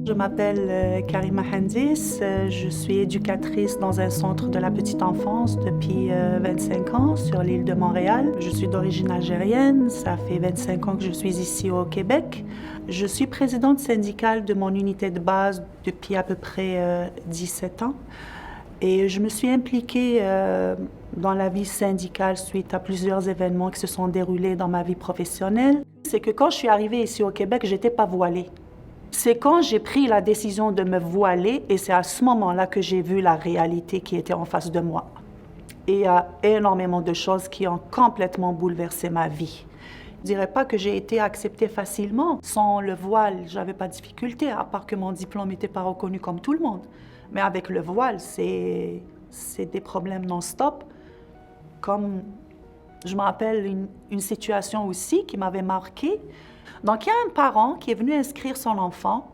Je m'appelle Karima Handis, je suis éducatrice dans un centre de la petite enfance depuis 25 ans sur l'île de Montréal. Je suis d'origine algérienne, ça fait 25 ans que je suis ici au Québec. Je suis présidente syndicale de mon unité de base depuis à peu près 17 ans. Et je me suis impliquée dans la vie syndicale suite à plusieurs événements qui se sont déroulés dans ma vie professionnelle. C'est que quand je suis arrivée ici au Québec, je n'étais pas voilée. C'est quand j'ai pris la décision de me voiler et c'est à ce moment-là que j'ai vu la réalité qui était en face de moi. Et il y a énormément de choses qui ont complètement bouleversé ma vie. Je ne dirais pas que j'ai été acceptée facilement. Sans le voile, je n'avais pas de difficulté, à part que mon diplôme n'était pas reconnu comme tout le monde. Mais avec le voile, c'est des problèmes non-stop. Comme je me rappelle une situation aussi qui m'avait marquée. Donc, il y a un parent qui est venu inscrire son enfant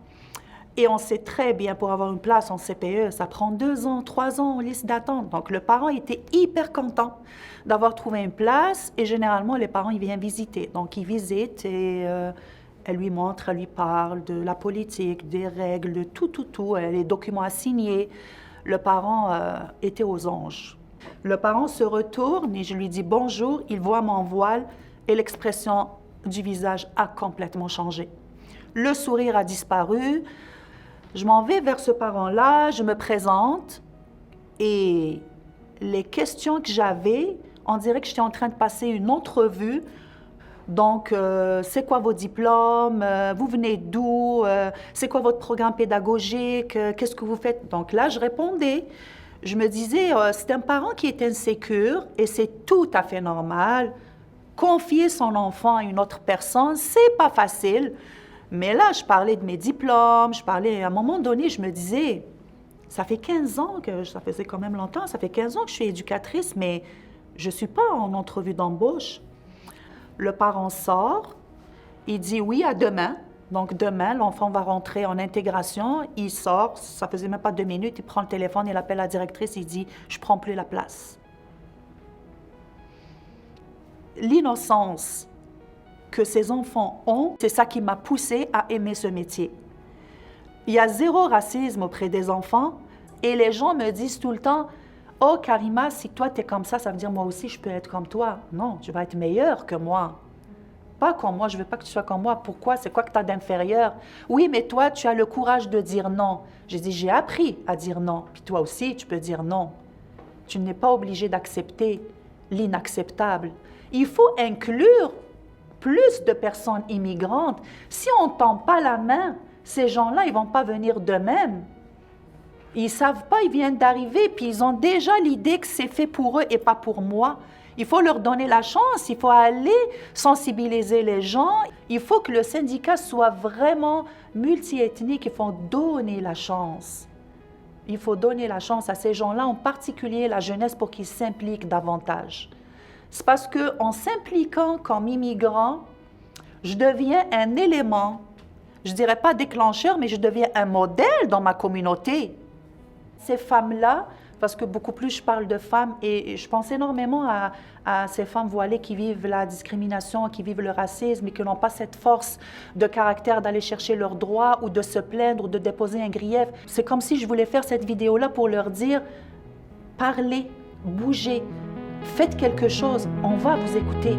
et on sait très bien, pour avoir une place en CPE, ça prend 2 ans, 3 ans en liste d'attente. Donc, le parent était hyper content d'avoir trouvé une place et généralement, les parents, ils viennent visiter. Donc, ils visitent et elle lui montre, elle lui parle de la politique, des règles, de tout, les documents à signer. Le parent était aux anges. Le parent se retourne et je lui dis bonjour, il voit mon voile et l'expression du visage a complètement changé. Le sourire a disparu. Je m'en vais vers ce parent-là, je me présente et les questions que j'avais, on dirait que j'étais en train de passer une entrevue. Donc, c'est quoi vos diplômes? Vous venez d'où? C'est quoi votre programme pédagogique? Qu'est-ce que vous faites? Donc là, je répondais. Je me disais, c'est un parent qui est insécure et c'est tout à fait normal. Confier son enfant à une autre personne, c'est pas facile. Mais là, je parlais de mes diplômes, à un moment donné, je me disais, ça fait 15 ans ça faisait quand même longtemps, ça fait 15 ans que je suis éducatrice, mais je suis pas en entrevue d'embauche. Le parent sort, il dit oui à demain. Donc demain, l'enfant va rentrer en intégration, il sort, ça faisait même pas 2 minutes, il prend le téléphone, il appelle la directrice, il dit « je prends plus la place ». L'innocence que ces enfants ont, c'est ça qui m'a poussée à aimer ce métier. Il y a 0 racisme auprès des enfants et les gens me disent tout le temps « oh Karima, si toi t'es comme ça veut dire moi aussi je peux être comme toi ». Non, tu vas être meilleure que moi. Pas comme moi, je veux pas que tu sois comme moi. Pourquoi? C'est quoi que tu as d'inférieur? Oui, mais toi, tu as le courage de dire non. J'ai dit, j'ai appris à dire non. Puis toi aussi, tu peux dire non. Tu n'es pas obligé d'accepter l'inacceptable. Il faut inclure plus de personnes immigrantes. Si on ne tend pas la main, ces gens-là, ils ne vont pas venir d'eux-mêmes. Ils ne savent pas, ils viennent d'arriver, puis ils ont déjà l'idée que c'est fait pour eux et pas pour moi. Il faut leur donner la chance, il faut aller sensibiliser les gens. Il faut que le syndicat soit vraiment multiethnique, il faut donner la chance. Il faut donner la chance à ces gens-là, en particulier la jeunesse, pour qu'ils s'impliquent davantage. C'est parce qu'en s'impliquant comme immigrant, je deviens un élément, je ne dirais pas déclencheur, mais je deviens un modèle dans ma communauté. Ces femmes-là, parce que beaucoup plus je parle de femmes et je pense énormément à ces femmes voilées qui vivent la discrimination, qui vivent le racisme et qui n'ont pas cette force de caractère d'aller chercher leurs droits ou de se plaindre ou de déposer un grief. C'est comme si je voulais faire cette vidéo-là pour leur dire « parlez, bougez, faites quelque chose, on va vous écouter ».